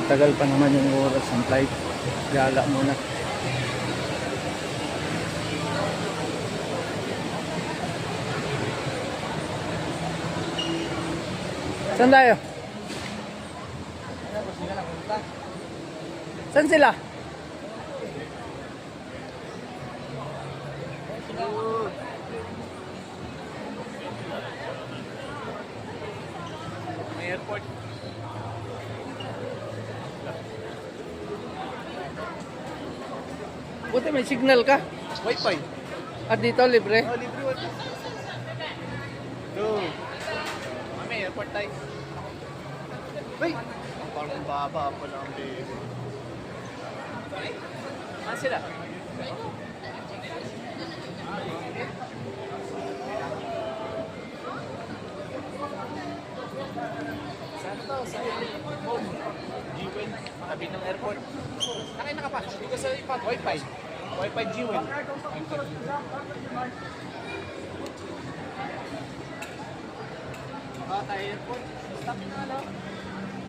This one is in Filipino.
matagal pa naman yung oras ng flight. Gala muna. Saan tayo? Saan sila? May airport. Buti may signal ka. Wi-Fi. At dito libre. Oh, libre Wi-Fi. Go. May airport tayo. Wait! Parang baba pa lang din. Ah, sila? Saan to? Sa G-Well. Tabi ng airport. Nakay nakapasok. Dito sa ipat. Wi-Fi. Wi-Fi G-Well. Tayo airport. Stop na lang.